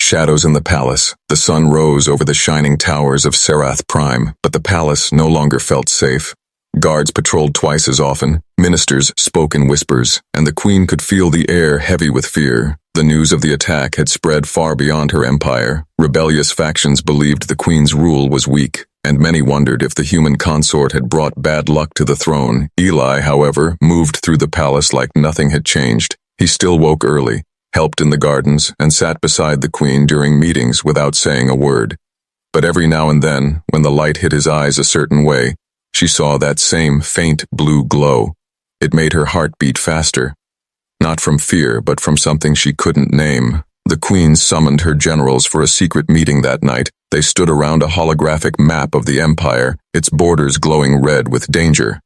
Shadows in the palace. The sun rose over the shining towers of Serath Prime, but the palace no longer felt safe. Guards patrolled twice as often, ministers spoke in whispers, and the queen could feel the air heavy with fear. The news of the attack had spread far beyond her empire. Rebellious factions believed the queen's rule was weak, and many wondered if the human consort had brought bad luck to the throne. Eli, however, moved through the palace like nothing had changed. He still woke early, helped in the gardens, and sat beside the queen during meetings without saying a word. But every now and then, when the light hit his eyes a certain way, she saw that same faint blue glow. It made her heart beat faster. Not from fear, but from something she couldn't name. The queen summoned her generals for a secret meeting that night. They stood around a holographic map of the empire, its borders glowing red with danger.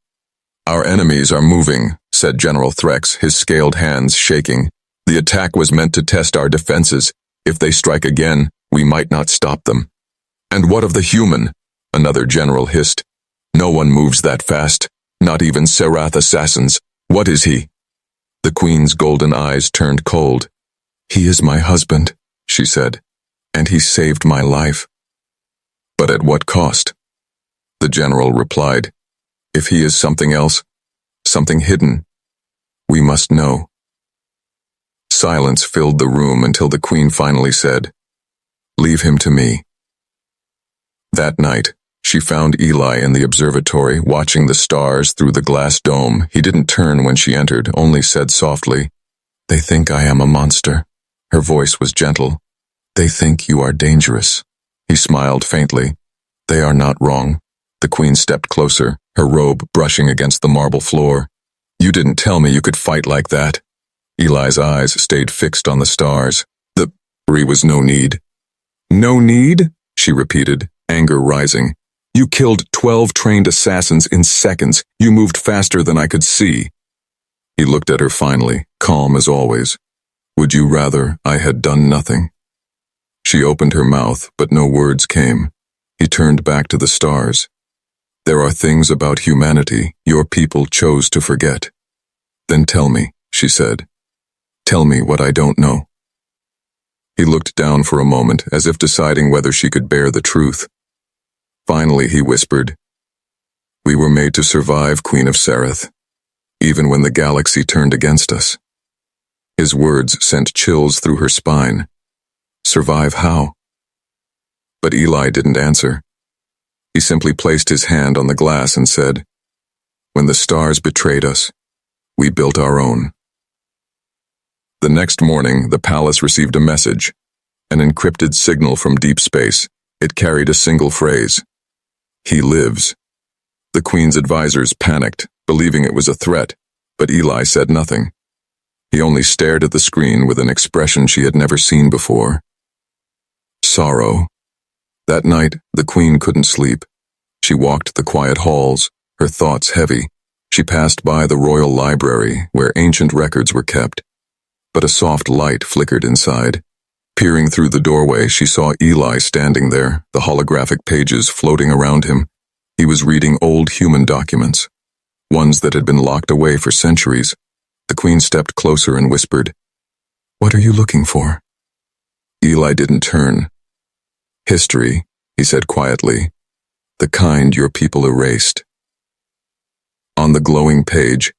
"Our enemies are moving," said General Threx, his scaled hands shaking. "The attack was meant to test our defenses. If they strike again, we might not stop them." "And what of the human?" another general hissed. "No one moves that fast, not even Serath assassins. What is he?" The queen's golden eyes turned cold. "He is my husband," she said, "and he saved my life." "But at what cost?" The general replied. "If he is something else, something hidden, we must know." Silence filled the room until the queen finally said, "Leave him to me." That night, she found Eli in the observatory, watching the stars through the glass dome. He didn't turn when she entered, only said softly, "They think I am a monster." Her voice was gentle. "They think you are dangerous." He smiled faintly. "They are not wrong." The queen stepped closer, her robe brushing against the marble floor. "You didn't tell me you could fight like that." Eli's eyes stayed fixed on the stars. "There was no need." "No need?" she repeated, anger rising. "You killed 12 trained assassins in seconds. You moved faster than I could see." He looked at her finally, calm as always. "Would you rather I had done nothing?" She opened her mouth, but no words came. He turned back to the stars. "There are things about humanity your people chose to forget." "Then tell me," she said. "Tell me what I don't know." He looked down for a moment, as if deciding whether she could bear the truth. Finally, he whispered, "We were made to survive, Queen of Serath, even when the galaxy turned against us." His words sent chills through her spine. "Survive how?" But Eli didn't answer. He simply placed his hand on the glass and said, "When the stars betrayed us, we built our own." The next morning, the palace received a message, an encrypted signal from deep space. It carried a single phrase, "He lives." The queen's advisors panicked, believing it was a threat, but Eli said nothing. He only stared at the screen with an expression she had never seen before. Sorrow. That night, the queen couldn't sleep. She walked the quiet halls, her thoughts heavy. She passed by the royal library, where ancient records were kept. But a soft light flickered inside. Peering through the doorway, she saw Eli standing there, the holographic pages floating around him. He was reading old human documents, ones that had been locked away for centuries. The queen stepped closer and whispered, "What are you looking for?" Eli didn't turn. "History," he said quietly, "the kind your people erased." On the glowing page,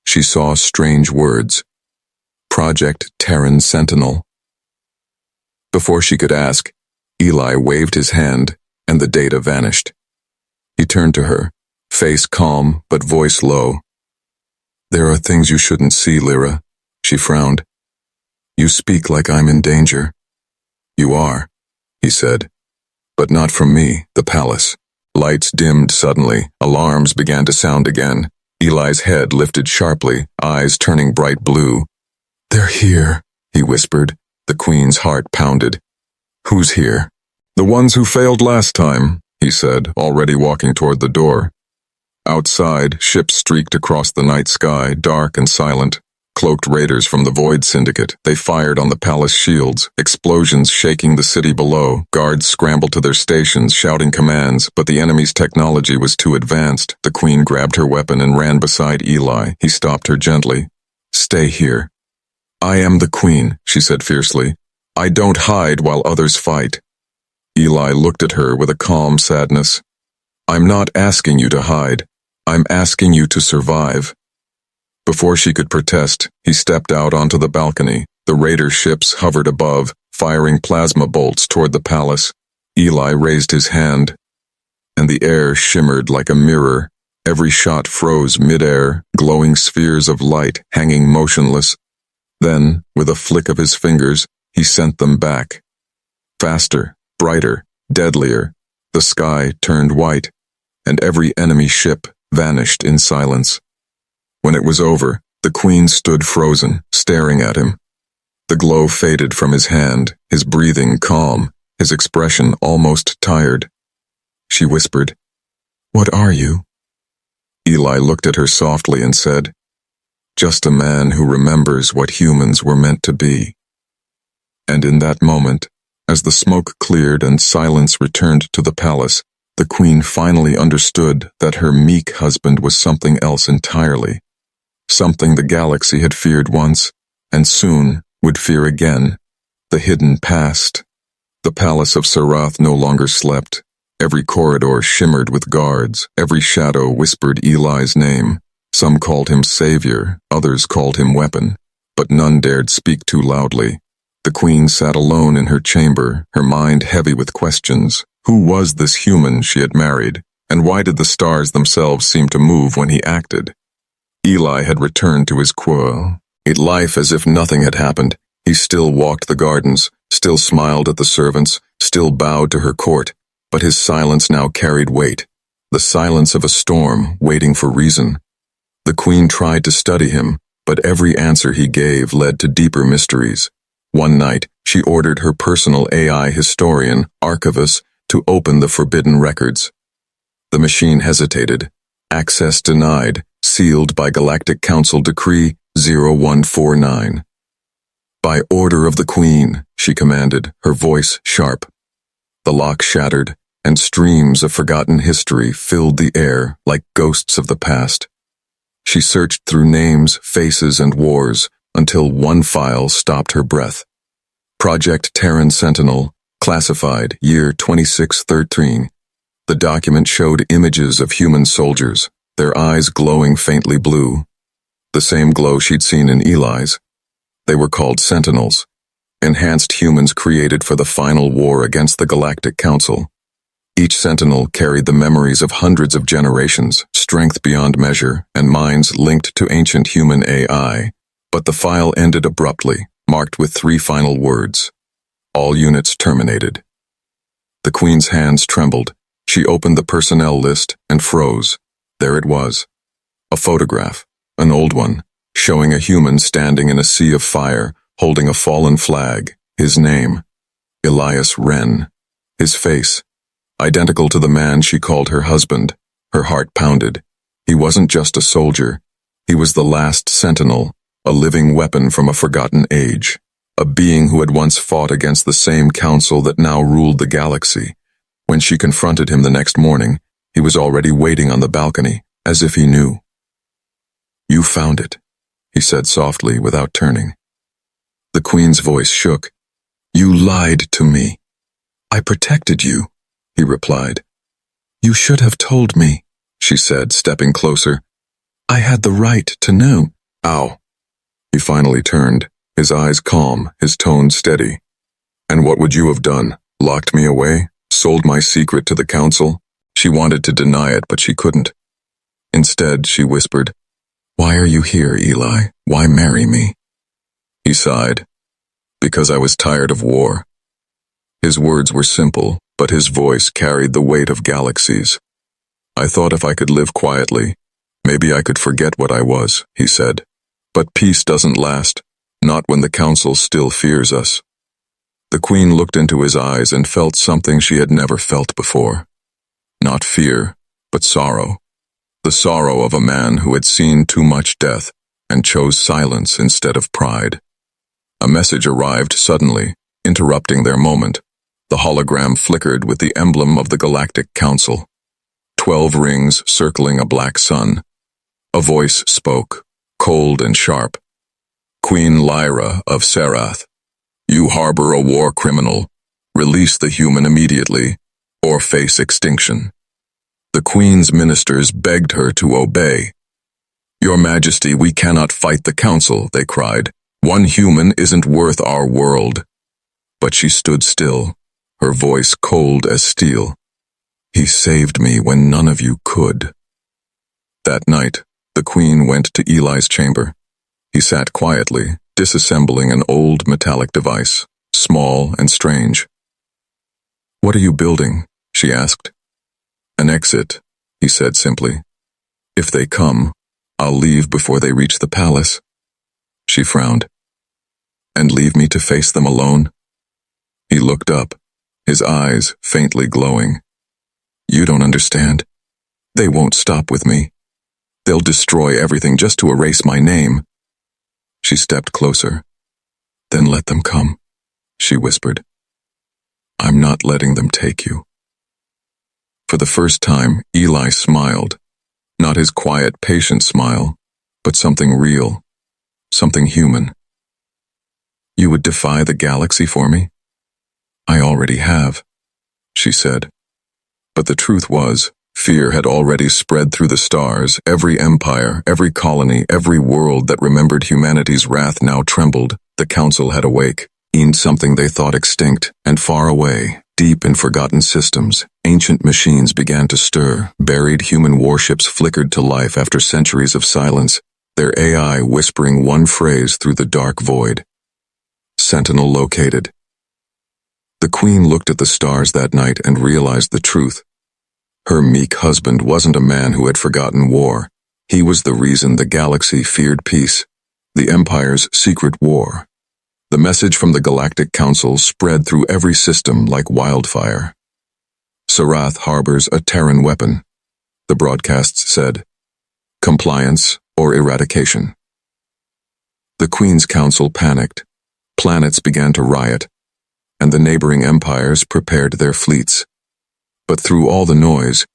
she saw strange words. Project Terran Sentinel. Before she could ask, Eli waved his hand, and the data vanished. He turned to her, face calm but voice low. "There are things you shouldn't see, Lyra," she frowned. "You speak like I'm in danger." "You are," he said, "but not from me, the palace." Lights dimmed suddenly, alarms began to sound again. Eli's head lifted sharply, eyes turning bright blue. "They're here," he whispered. The queen's heart pounded. "Who's here?" "The ones who failed last time," he said, already walking toward the door. Outside, ships streaked across the night sky, dark and silent. Cloaked raiders from the Void Syndicate. They fired on the palace shields, explosions shaking the city below. Guards scrambled to their stations, shouting commands, but the enemy's technology was too advanced. The queen grabbed her weapon and ran beside Eli. He stopped her gently. "Stay here." "I am the queen," she said fiercely. I don't hide while others fight. Eli looked at her with a calm sadness. I'm not asking you to hide. I'm asking you to survive. Before she could protest, he stepped out onto the balcony. The raider ships hovered above, firing plasma bolts toward the palace. Eli raised his hand, and the air shimmered like a mirror. Every shot froze mid-air, glowing spheres of light hanging motionless. Then, with a flick of his fingers, he sent them back. Faster, brighter, deadlier. The sky turned white, and every enemy ship vanished in silence. When it was over, the Queen stood frozen, staring at him. The glow faded from his hand, his breathing calm, his expression almost tired. She whispered, "What are you?" Eli looked at her softly and said, "Just a man who remembers what humans were meant to be." And in that moment, as the smoke cleared and silence returned to the palace, the Queen finally understood that her meek husband was something else entirely. Something the galaxy had feared once, and soon would fear again. The hidden past. The palace of Sarath no longer slept. Every corridor shimmered with guards. Every shadow whispered Eli's name. Some called him savior, others called him weapon, but none dared speak too loudly. The Queen sat alone in her chamber, her mind heavy with questions. Who was this human she had married, and why did the stars themselves seem to move when he acted? Eli had returned to his life as if nothing had happened. He still walked the gardens, still smiled at the servants, still bowed to her court, but his silence now carried weight. The silence of a storm waiting for reason. The Queen tried to study him, but every answer he gave led to deeper mysteries. One night, she ordered her personal AI historian, Archivus, to open the forbidden records. The machine hesitated. Access denied, sealed by Galactic Council Decree 0149. "By order of the Queen," she commanded, her voice sharp. The lock shattered, and streams of forgotten history filled the air like ghosts of the past. She searched through names, faces, and wars until one file stopped her breath. Project Terran Sentinel, classified, year 2613. The document showed images of human soldiers, their eyes glowing faintly blue. The same glow she'd seen in Eli's. They were called Sentinels, enhanced humans created for the final war against the Galactic Council. Each Sentinel carried the memories of hundreds of generations, strength beyond measure, and minds linked to ancient human AI. But the file ended abruptly, marked with 3 final words. All units terminated. The Queen's hands trembled. She opened the personnel list and froze. There it was. A photograph, an old one, showing a human standing in a sea of fire, holding a fallen flag. His name, Elias Wren. His face, identical to the man she called her husband. Her heart pounded. He wasn't just a soldier. He was the last sentinel, a living weapon from a forgotten age. A being who had once fought against the same council that now ruled the galaxy. When she confronted him the next morning, he was already waiting on the balcony, as if he knew. "You found it," he said softly without turning. The Queen's voice shook. "You lied to me." "I protected you," he replied. "You should have told me," she said, stepping closer. "I had the right to know." "Ow." He finally turned, his eyes calm, his tone steady. "And what would you have done? Locked me away? Sold my secret to the council?" She wanted to deny it, but she couldn't. Instead, she whispered, "Why are you here, Eli? Why marry me?" He sighed. "Because I was tired of war." His words were simple, but his voice carried the weight of galaxies. "I thought if I could live quietly, maybe I could forget what I was," he said. "But peace doesn't last, not when the council still fears us." The Queen looked into his eyes and felt something she had never felt before. Not fear, but sorrow. The sorrow of a man who had seen too much death and chose silence instead of pride. A message arrived suddenly, interrupting their moment. The hologram flickered with the emblem of the Galactic Council. 12 rings circling a black sun. A voice spoke, cold and sharp. "Queen Lyra of Sarath, You harbor a war criminal. Release the human immediately, or face extinction. The Queen's ministers begged her to obey. Your Majesty, we cannot fight the council, they cried. One human isn't worth our world. But she stood still, her voice cold as steel. He saved me when none of you could. That night, the Queen went to Eli's chamber. He sat quietly, disassembling an old metallic device, small and strange. What are you building? She asked. An exit, he said simply. If they come, I'll leave before they reach the palace. She frowned. And leave me to face them alone? He looked up, his eyes faintly glowing. You don't understand. They won't stop with me. They'll destroy everything just to erase my name. She stepped closer. Then let them come, she whispered. I'm not letting them take you. For the first time, Eli smiled. Not his quiet, patient smile, but something real, something human. You would defy the galaxy for me? I already have, she said. But the truth was, fear had already spread through the stars. Every empire, every colony, every world that remembered humanity's wrath now trembled. The council had awake, in something they thought extinct, and far away, deep in forgotten systems, ancient machines began to stir. Buried human warships flickered to life after centuries of silence, their AI whispering one phrase through the dark void. Sentinel located. The Queen looked at the stars that night and realized the truth. Her meek husband wasn't a man who had forgotten war. He was the reason the galaxy feared peace, the Empire's secret war. The message from the Galactic Council spread through every system like wildfire. Sarath harbors a Terran weapon, the broadcasts said. Compliance or eradication. The Queen's Council panicked. Planets began to riot, and the neighboring empires prepared their fleets. But through all the noise,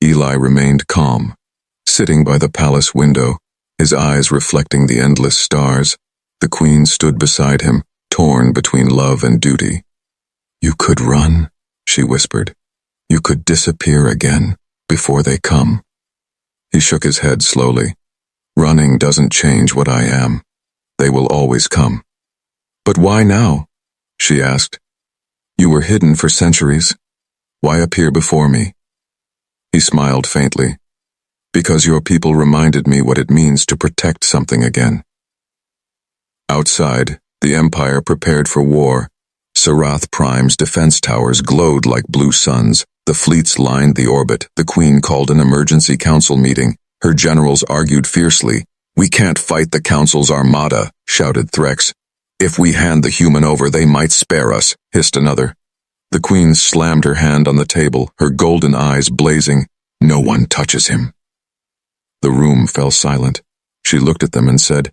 Eli remained calm, sitting by the palace window, his eyes reflecting the endless stars. The Queen stood beside him, torn between love and duty. You could run, she whispered. You could disappear again, before they come. He shook his head slowly. Running doesn't change what I am. They will always come. But why now? She asked. You were hidden for centuries. Why appear before me? He smiled faintly. Because your people reminded me what it means to protect something again. Outside, the Empire prepared for war. Sarath Prime's defense towers glowed like blue suns. The fleets lined the orbit. The Queen called an emergency council meeting. Her generals argued fiercely. We can't fight the council's armada, shouted Threx. If we hand the human over, they might spare us, hissed another. The Queen slammed her hand on the table, her golden eyes blazing. No one touches him. The room fell silent. She looked at them and said,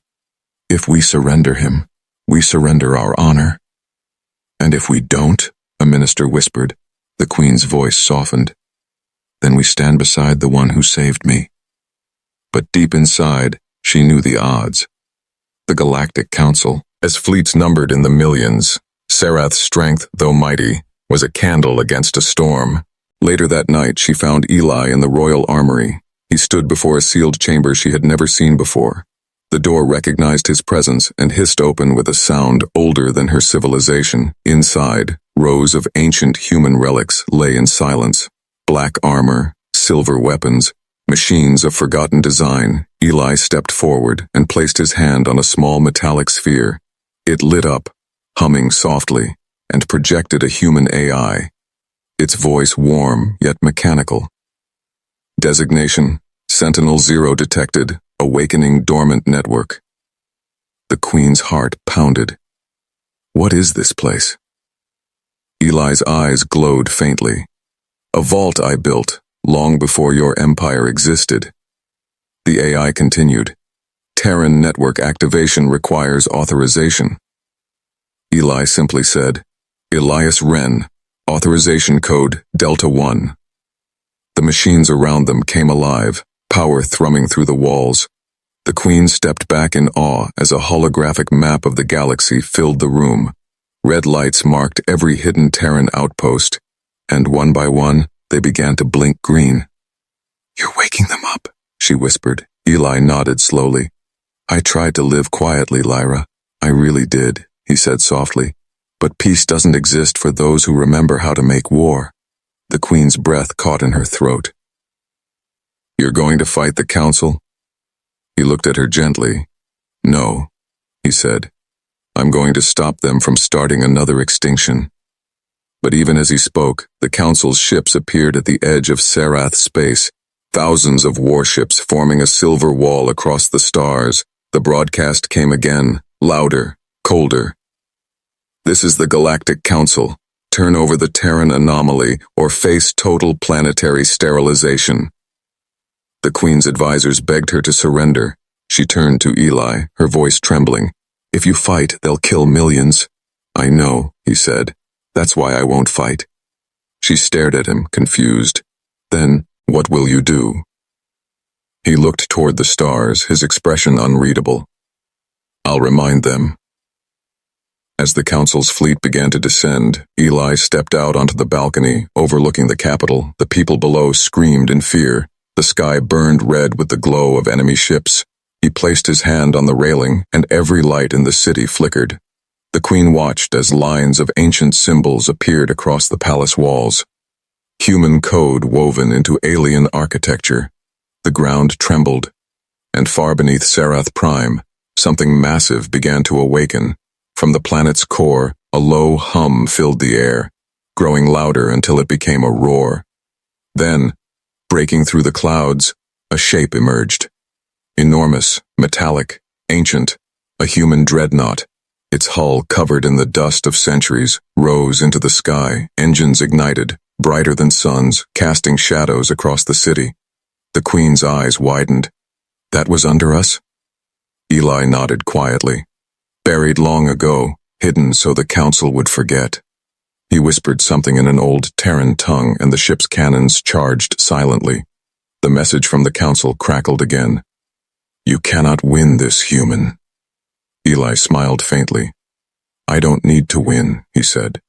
If we surrender him, we surrender our honor. And if we don't, a minister whispered. The Queen's voice softened. Then we stand beside the one who saved me. But deep inside, she knew the odds. The Galactic Council, as fleets numbered in the millions, Sarath's strength, though mighty, was a candle against a storm. Later that night, she found Eli in the royal armory. He stood before a sealed chamber she had never seen before. The door recognized his presence and hissed open with a sound older than her civilization. Inside, rows of ancient human relics lay in silence. Black armor, silver weapons, machines of forgotten design. Eli stepped forward and placed his hand on a small metallic sphere. It lit up, humming softly, and projected a human AI, its voice warm yet mechanical. Designation, Sentinel-0 detected, awakening dormant network. The Queen's heart pounded. What is this place? Eli's eyes glowed faintly. A vault I built, long before your empire existed. The AI continued. Terran network activation requires authorization. Eli simply said, Elias Wren, authorization code Delta 1. The machines around them came alive, power thrumming through the walls. The Queen stepped back in awe as a holographic map of the galaxy filled the room. Red lights marked every hidden Terran outpost, and one by one, they began to blink green. "You're waking them up," she whispered. Eli nodded slowly. "I tried to live quietly, Lyra. I really did," he said softly. "But peace doesn't exist for those who remember how to make war." The Queen's breath caught in her throat. "You're going to fight the Council?" He looked at her gently. "No," he said. "I'm going to stop them from starting another extinction." But even as he spoke, the Council's ships appeared at the edge of Serath space, thousands of warships forming a silver wall across the stars. The broadcast came again, louder, colder. "This is the Galactic Council. Turn over the Terran anomaly or face total planetary sterilization." The Queen's advisors begged her to surrender. She turned to Eli, her voice trembling. "If you fight, they'll kill millions." "I know," he said. "That's why I won't fight." She stared at him, confused. "Then, what will you do?" He looked toward the stars, his expression unreadable. "I'll remind them." As the Council's fleet began to descend, Eli stepped out onto the balcony, overlooking the capital. The people below screamed in fear. The sky burned red with the glow of enemy ships. He placed his hand on the railing, and every light in the city flickered. The Queen watched as lines of ancient symbols appeared across the palace walls. Human code woven into alien architecture. The ground trembled, and far beneath Serath Prime, something massive began to awaken. From the planet's core, a low hum filled the air, growing louder until it became a roar. Then, breaking through the clouds, a shape emerged. Enormous, metallic, ancient, a human dreadnought. Its hull, covered in the dust of centuries, rose into the sky, engines ignited, brighter than suns, casting shadows across the city. The Queen's eyes widened. "That was under us?" Eli nodded quietly. "Buried long ago, hidden so the Council would forget." He whispered something in an old Terran tongue, and the ship's cannons charged silently. The message from the Council crackled again. "You cannot win this, human." Eli smiled faintly. "I don't need to win," he said.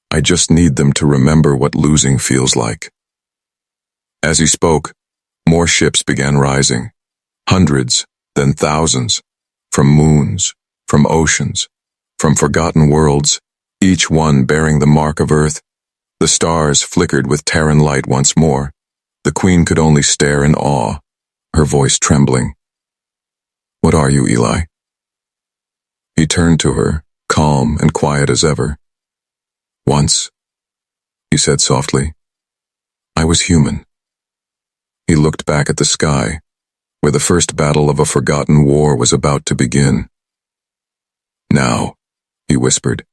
"I just need them to remember what losing feels like." As he spoke, more ships began rising. Hundreds, then thousands. From moons, from oceans, from forgotten worlds, each one bearing the mark of Earth. The stars flickered with Terran light once more. The Queen could only stare in awe, her voice trembling. "What are you, Eli?" He turned to her, calm and quiet as ever. "Once," he said softly, "I was human." He looked back at the sky, where the first battle of a forgotten war was about to begin. "Now," he whispered,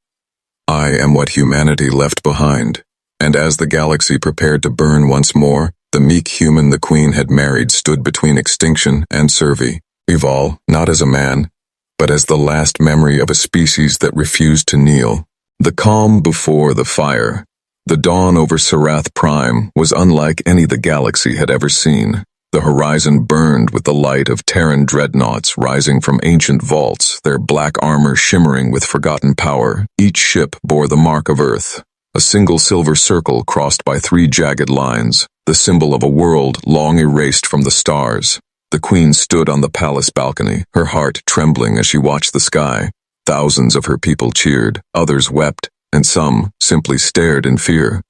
"I am what humanity left behind." And as the galaxy prepared to burn once more, the meek human the Queen had married stood between extinction and survival, not as a man, but as the last memory of a species that refused to kneel. The calm before the fire, the dawn over Serath Prime, was unlike any the galaxy had ever seen. The horizon burned with the light of Terran dreadnoughts rising from ancient vaults, their black armor shimmering with forgotten power. Each ship bore the mark of Earth, a single silver circle crossed by 3 jagged lines, the symbol of a world long erased from the stars. The Queen stood on the palace balcony, her heart trembling as she watched the sky. Thousands of her people cheered, others wept, and some simply stared in fear.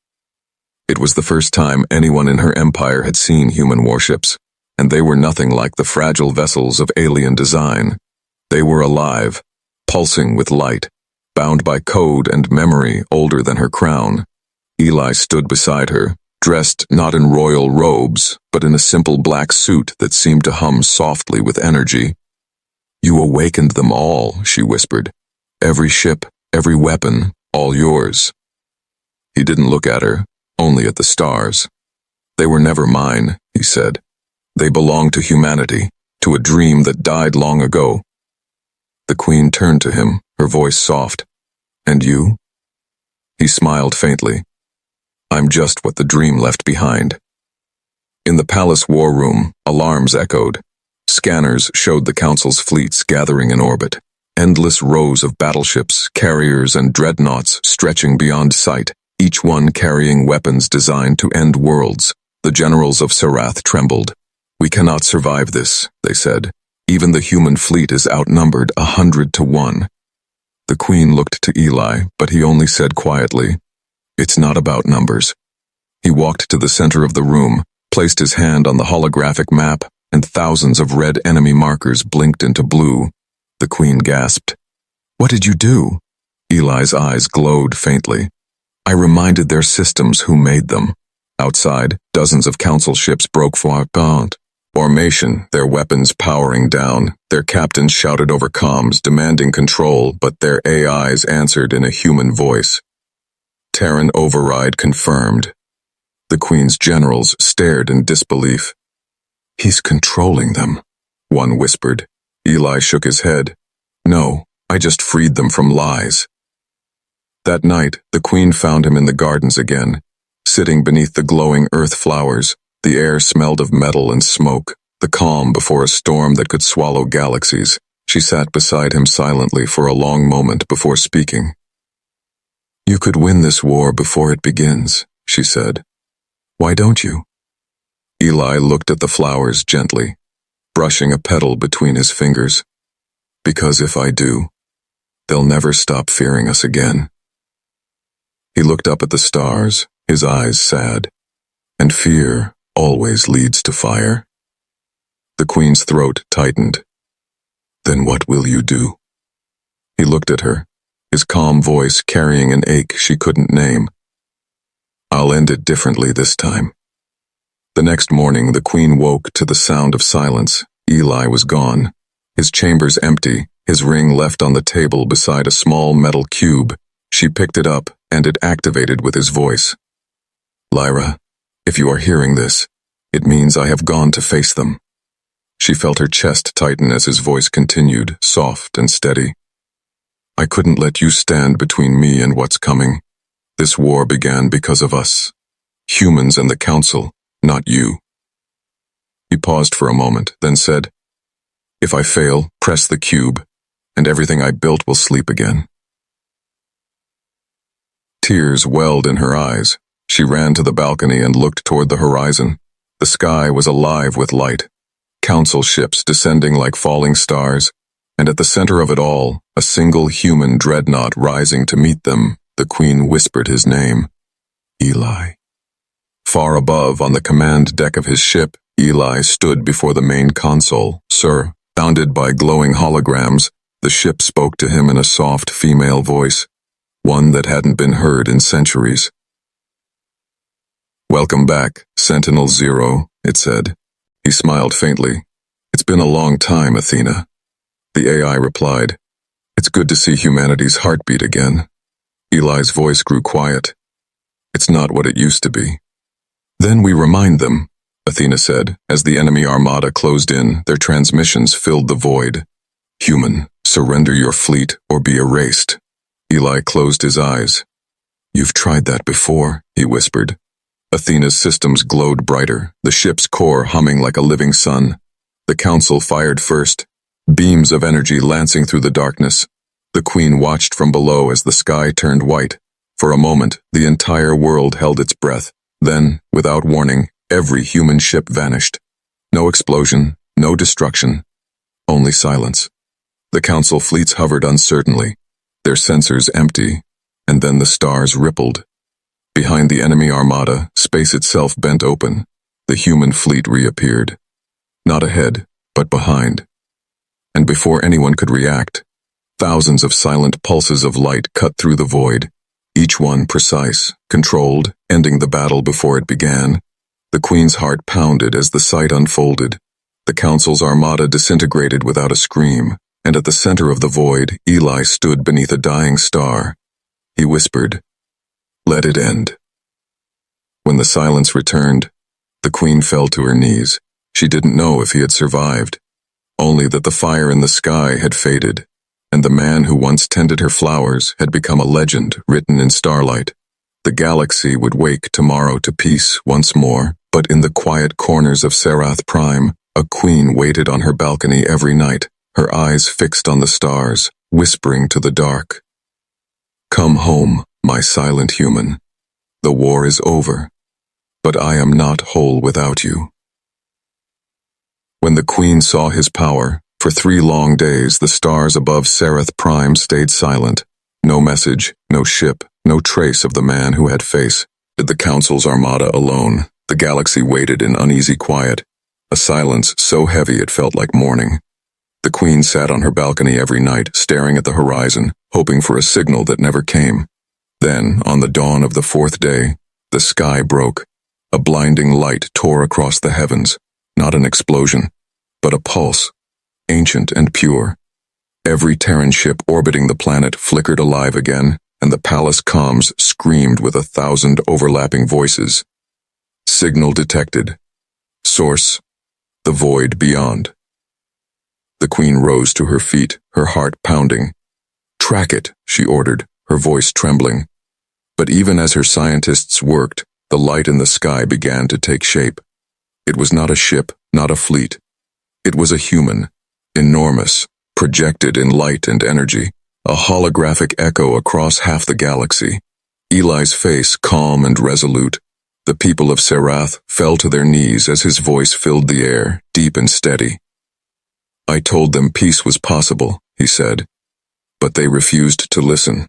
It was the first time anyone in her empire had seen human warships, and they were nothing like the fragile vessels of alien design. They were alive, pulsing with light, bound by code and memory older than her crown. Eli stood beside her, dressed not in royal robes, but in a simple black suit that seemed to hum softly with energy. "You awakened them all," she whispered. "Every ship, every weapon, all yours." He didn't look at her, only at the stars. "They were never mine," he said. "They belonged to humanity, to a dream that died long ago." The Queen turned to him, her voice soft. "And you?" He smiled faintly. "I'm just what the dream left behind." In the palace war room, alarms echoed. Scanners showed the Council's fleets gathering in orbit. endless rows of battleships, carriers, and dreadnoughts stretching beyond sight, each one carrying weapons designed to end worlds. The generals of Serath trembled. "We cannot survive this," they said. "Even the human fleet is outnumbered 100 to 1. The Queen looked to Eli, but he only said quietly, "It's not about numbers." He walked to the center of the room, placed his hand on the holographic map, and thousands of red enemy markers blinked into blue. The Queen gasped. "What did you do?" Eli's eyes glowed faintly. "I reminded their systems who made them." Outside, dozens of council ships broke formation, their weapons powering down. Their captains shouted over comms, demanding control, but their AIs answered in a human voice. Terran override confirmed. The Queen's generals stared in disbelief. "He's controlling them," one whispered. Eli shook his head. "No, I just freed them from lies." That night, the Queen found him in the gardens again. Sitting beneath the glowing earth flowers, the air smelled of metal and smoke, the calm before a storm that could swallow galaxies. She sat beside him silently for a long moment before speaking. "You could win this war before it begins," she said. "Why don't you?" Eli looked at the flowers gently, brushing a petal between his fingers. "Because if I do, they'll never stop fearing us again." He looked up at the stars, his eyes sad. "And fear always leads to fire." The Queen's throat tightened. "Then what will you do?" He looked at her, his calm voice carrying an ache she couldn't name. "I'll end it differently this time." The next morning, the Queen woke to the sound of silence. Eli was gone, his chambers empty, his ring left on the table beside a small metal cube. She picked it up, and it activated with his voice. "Lyra, if you are hearing this, it means I have gone to face them." She felt her chest tighten as his voice continued, soft and steady. "I couldn't let you stand between me and what's coming. This war began because of us. Humans and the Council, not you." He paused for a moment, then said, "If I fail, press the cube, and everything I built will sleep again." Tears welled in her eyes. She ran to the balcony and looked toward the horizon. The sky was alive with light. Council ships descending like falling stars, and at the center of it all, a single human dreadnought rising to meet them. The Queen whispered his name. Eli. Far above, on the command deck of his ship, Eli stood before the main console. "Sir," bounded by glowing holograms, the ship spoke to him in a soft female voice, one that hadn't been heard in centuries. "Welcome back, Sentinel Zero," it said. He smiled faintly. "It's been a long time, Athena." The AI replied, "It's good to see humanity's heartbeat again." Eli's voice grew quiet. "It's not what it used to be." "Then we remind them," Athena said, as the enemy armada closed in, their transmissions filled the void. "Human, surrender your fleet or be erased." Eli closed his eyes. "You've tried that before," he whispered. Athena's systems glowed brighter, the ship's core humming like a living sun. The Council fired first, beams of energy lancing through the darkness. The Queen watched from below as the sky turned white. For a moment, the entire world held its breath. Then, without warning, every human ship vanished. No explosion, no destruction, only silence. The Council fleets hovered uncertainly, their sensors empty, and then the stars rippled. Behind the enemy armada, space itself bent open. The human fleet reappeared. Not ahead, but behind. And before anyone could react, thousands of silent pulses of light cut through the void, each one precise, controlled, ending the battle before it began. The Queen's heart pounded as the sight unfolded. The Council's armada disintegrated without a scream, and at the center of the void, Eli stood beneath a dying star. He whispered, "Let it end." When the silence returned, the Queen fell to her knees. She didn't know if he had survived, only that the fire in the sky had faded, and the man who once tended her flowers had become a legend written in starlight. The galaxy would wake tomorrow to peace once more, but in the quiet corners of Serath Prime, a queen waited on her balcony every night, her eyes fixed on the stars, whispering to the dark. Come home, my silent human. The war is over, but I am not whole without you. When the Queen saw his power, for 3 long days the stars above Serath Prime stayed silent. No message, no ship, no trace of the man who had faced the Council's armada alone. The galaxy waited in uneasy quiet, a silence so heavy it felt like mourning. The Queen sat on her balcony every night, staring at the horizon, hoping for a signal that never came. Then, on the dawn of the 4th day, the sky broke. A blinding light tore across the heavens, not an explosion, but a pulse, ancient and pure. Every Terran ship orbiting the planet flickered alive again, and the palace comms screamed with 1,000 overlapping voices. Signal detected. Source: the void beyond. The Queen rose to her feet, her heart pounding. Track it, she ordered, her voice trembling. But even as her scientists worked, the light in the sky began to take shape. It was not a ship, not a fleet. It was a human, enormous, projected in light and energy, a holographic echo across half the galaxy. Eli's face calm and resolute. The people of Serath fell to their knees as his voice filled the air, deep and steady. I told them peace was possible, he said, but they refused to listen.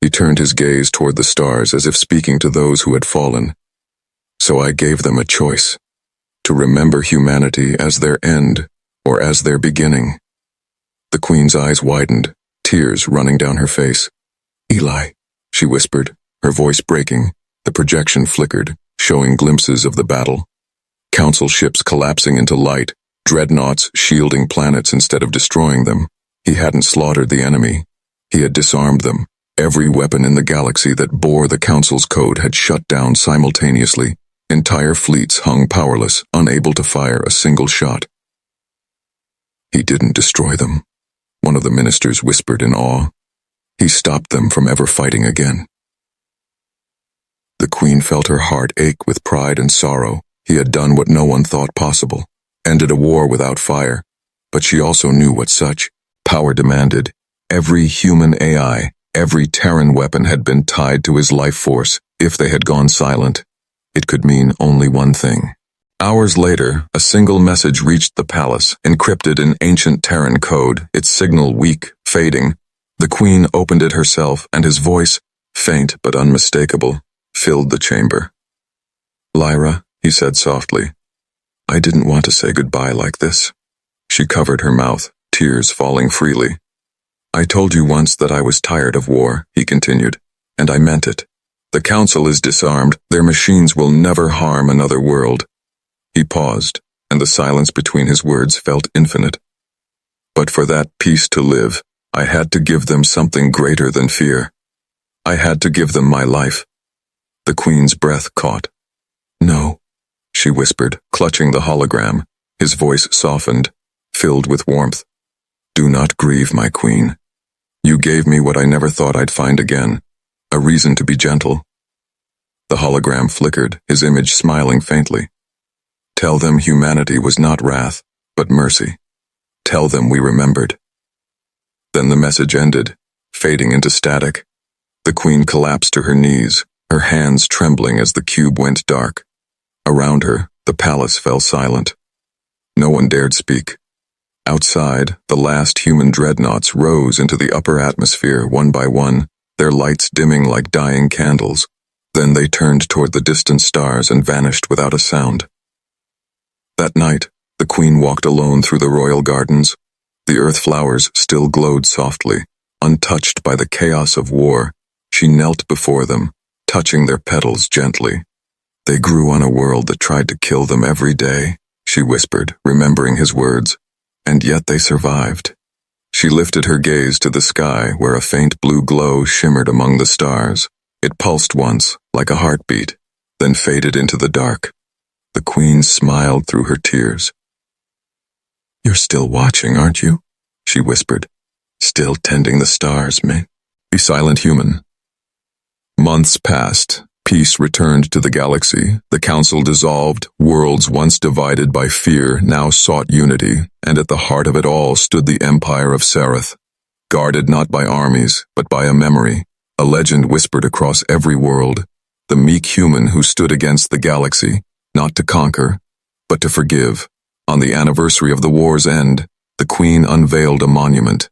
He turned his gaze toward the stars as if speaking to those who had fallen. So I gave them a choice, to remember humanity as their end or as their beginning. The Queen's eyes widened, tears running down her face. Eli, she whispered, her voice breaking. The projection flickered, showing glimpses of the battle. Council ships collapsing into light, dreadnoughts shielding planets instead of destroying them. He hadn't slaughtered the enemy. He had disarmed them. Every weapon in the galaxy that bore the Council's code had shut down simultaneously. Entire fleets hung powerless, unable to fire a single shot. He didn't destroy them, one of the ministers whispered in awe. He stopped them from ever fighting again. The Queen felt her heart ache with pride and sorrow. He had done what no one thought possible, ended a war without fire, but she also knew what such power demanded. Every human AI, every Terran weapon had been tied to his life force. If they had gone silent, it could mean only one thing. Hours later, a single message reached the palace, encrypted in ancient Terran code, its signal weak, fading. The Queen opened it herself, and his voice, faint but unmistakable, filled the chamber. Lyra, he said softly, I didn't want to say goodbye like this. She covered her mouth, tears falling freely. I told you once that I was tired of war, he continued, and I meant it. The Council is disarmed. Their machines will never harm another world. He paused, and the silence between his words felt infinite. But for that peace to live, I had to give them something greater than fear. I had to give them my life. The Queen's breath caught. No, she whispered, clutching the hologram. His voice softened, filled with warmth. Do not grieve, my Queen. You gave me what I never thought I'd find again, a reason to be gentle. The hologram flickered, his image smiling faintly. Tell them humanity was not wrath, but mercy. Tell them we remembered. Then the message ended, fading into static. The Queen collapsed to her knees, her hands trembling as the cube went dark. Around her, the palace fell silent. No one dared speak. Outside, the last human dreadnoughts rose into the upper atmosphere one by one, their lights dimming like dying candles. Then they turned toward the distant stars and vanished without a sound. That night, the Queen walked alone through the royal gardens. The earth flowers still glowed softly, untouched by the chaos of war. She knelt before them, touching their petals gently. They grew on a world that tried to kill them every day, she whispered, remembering his words, and yet they survived. She lifted her gaze to the sky where a faint blue glow shimmered among the stars. It pulsed once, like a heartbeat, then faded into the dark. The Queen smiled through her tears. You're still watching, aren't you? She whispered. Still tending the stars, mate. Be silent, human. Months passed. Peace returned to the galaxy. The Council dissolved. Worlds once divided by fear now sought unity, and at the heart of it all stood the Empire of Serath. guarded not by armies, but by a memory, a legend whispered across every world, the meek human who stood against the galaxy, not to conquer, but to forgive. On the anniversary of the war's end, the Queen unveiled a monument,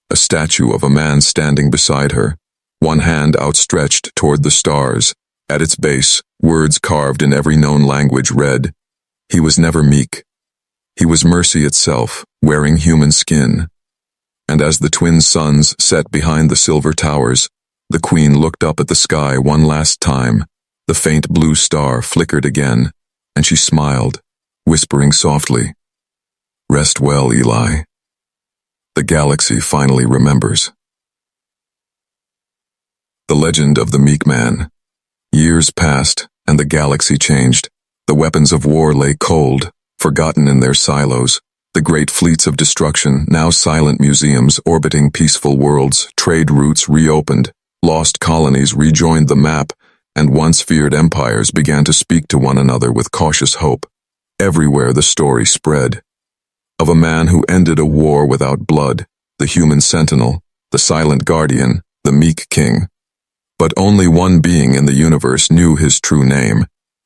a statue of a man standing beside her, one hand outstretched toward the stars. At its base, words carved in every known language read, "He was never meek. He was mercy itself, wearing human skin." And as the twin suns set behind the silver towers, the Queen looked up at the sky one last time. The faint blue star flickered again, and she smiled, whispering softly, "Rest well, Eli. The galaxy finally remembers." The legend of the meek man. Years passed, and the galaxy changed. The weapons of war lay cold, forgotten in their silos. The great fleets of destruction, now silent museums orbiting peaceful worlds, trade routes reopened, lost colonies rejoined the map, and once feared empires began to speak to one another with cautious hope. Everywhere the story spread. Of a man who ended a war without blood, the human sentinel, the silent guardian, the meek king. But only one being in the universe knew his true name.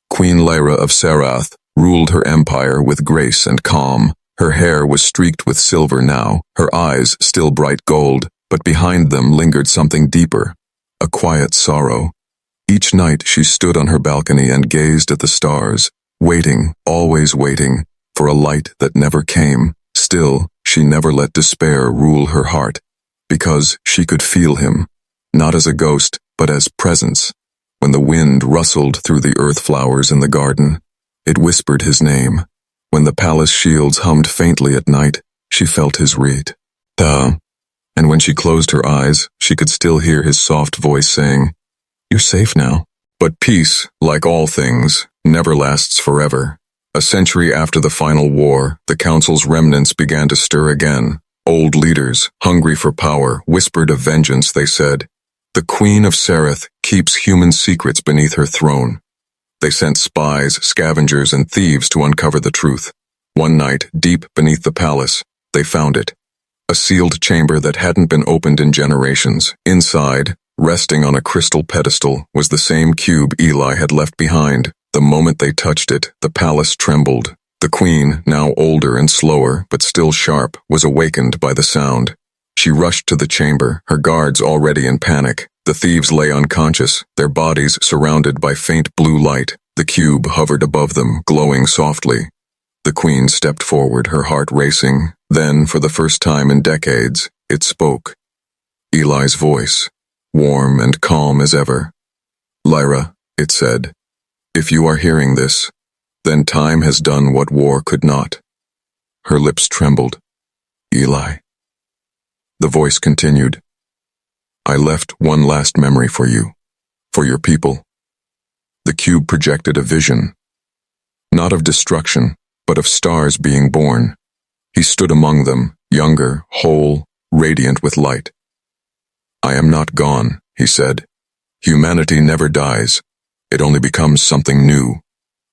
Queen Lyra of Sarath ruled her empire with grace and calm. Her hair was streaked with silver now, her eyes still bright gold, but behind them lingered something deeper, a quiet sorrow. Each night she stood on her balcony and gazed at the stars, waiting, always waiting, for a light that never came. Still, she never let despair rule her heart, because she could feel him, not as a ghost, but as presence. When the wind rustled through the earth flowers in the garden, it whispered his name. When the palace shields hummed faintly at night, she felt his reed. And when she closed her eyes, she could still hear his soft voice saying, "You're safe now." But peace, like all things, never lasts forever. A century after the final war, the council's remnants began to stir again. Old leaders, hungry for power, whispered of vengeance. They said, "The Queen of Sarath keeps human secrets beneath her throne." They sent spies, scavengers, and thieves to uncover the truth. One night, deep beneath the palace, they found it. A sealed chamber that hadn't been opened in generations. Inside, resting on a crystal pedestal, was the same cube Eli had left behind. The moment they touched it, the palace trembled. The Queen, now older and slower, but still sharp, was awakened by the sound. She rushed to the chamber, her guards already in panic. The thieves lay unconscious, their bodies surrounded by faint blue light. The cube hovered above them, glowing softly. The Queen stepped forward, her heart racing. Then, for the first time in decades, it spoke. Eli's voice, warm and calm as ever. "Lyra," it said, "if you are hearing this, then time has done what war could not." Her lips trembled. "Eli." The voice continued, "I left one last memory for you, for your people." The cube projected a vision, not of destruction, but of stars being born. He stood among them, younger, whole, radiant with light. "I am not gone," he said. "Humanity never dies. It only becomes something new."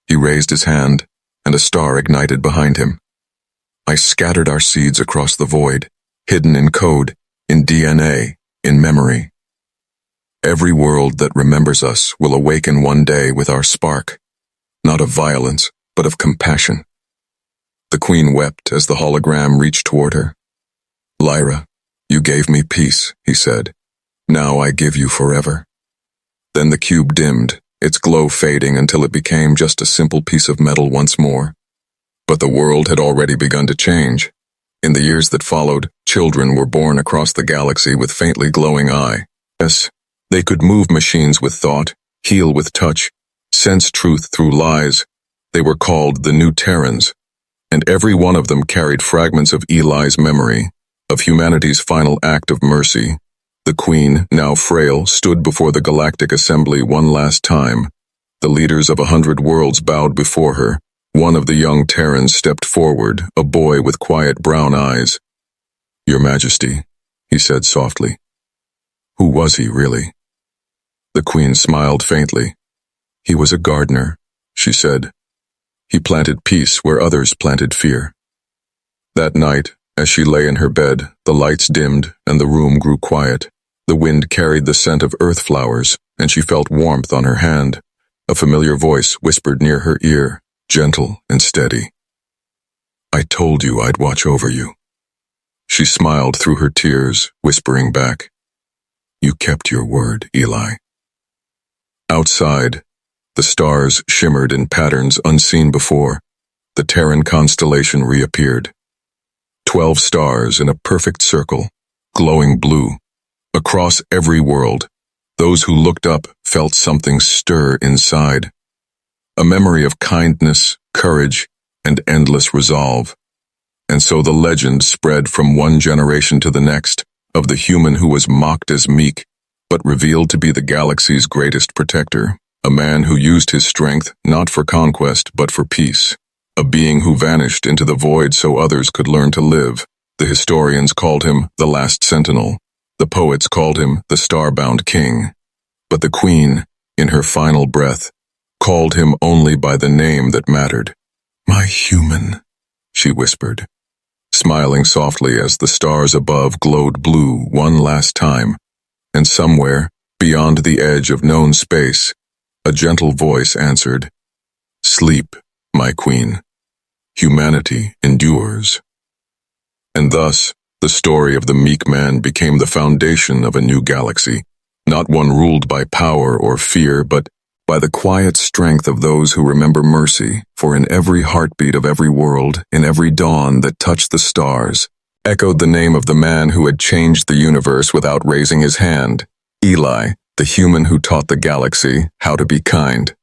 He raised his hand, and a star ignited behind him. "I scattered our seeds across the void, hidden in code, in DNA, in memory. Every world that remembers us will awaken one day with our spark, not of violence, but of compassion." The Queen wept as the hologram reached toward her. "Lyra, you gave me peace," he said. "Now I give you forever." Then the cube dimmed, its glow fading until it became just a simple piece of metal once more. But the world had already begun to change. In the years that followed, children were born across the galaxy with faintly glowing eyes. Yes, they could move machines with thought, heal with touch, sense truth through lies. They were called the New Terrans, and every one of them carried fragments of Eli's memory, of humanity's final act of mercy. The Queen, now frail, stood before the Galactic Assembly one last time. The leaders of 100 worlds bowed before her. One of the young Terrans stepped forward, a boy with quiet brown eyes. "Your Majesty," he said softly. Who was he, really? The Queen smiled faintly. "He was a gardener," she said. "He planted peace where others planted fear." That night, As she lay in her bed, the lights dimmed and the room grew quiet. The wind carried the scent of earth flowers, and she felt warmth on her hand. A familiar voice whispered near her ear, gentle and steady. "I told you I'd watch over you." She smiled through her tears, whispering back, "You kept your word, Eli." Outside, the stars shimmered in patterns unseen before. The Terran constellation reappeared. 12 stars in a perfect circle, glowing blue. Across every world, those who looked up felt something stir inside. A memory of kindness, courage, and endless resolve. And so the legend spread from one generation to the next of the human who was mocked as meek, but revealed to be the galaxy's greatest protector, a man who used his strength not for conquest but for peace, a being who vanished into the void so others could learn to live. The historians called him the Last Sentinel. The poets called him the Starbound King. But the Queen, in her final breath, called him only by the name that mattered. "My human," she whispered, smiling softly as the stars above glowed blue one last time, and somewhere, beyond the edge of known space, a gentle voice answered, "Sleep, my queen. Humanity endures." And thus, the story of the meek man became the foundation of a new galaxy, not one ruled by power or fear, but by the quiet strength of those who remember mercy, for in every heartbeat of every world, in every dawn that touched the stars, echoed the name of the man who had changed the universe without raising his hand, Eli, the human who taught the galaxy how to be kind.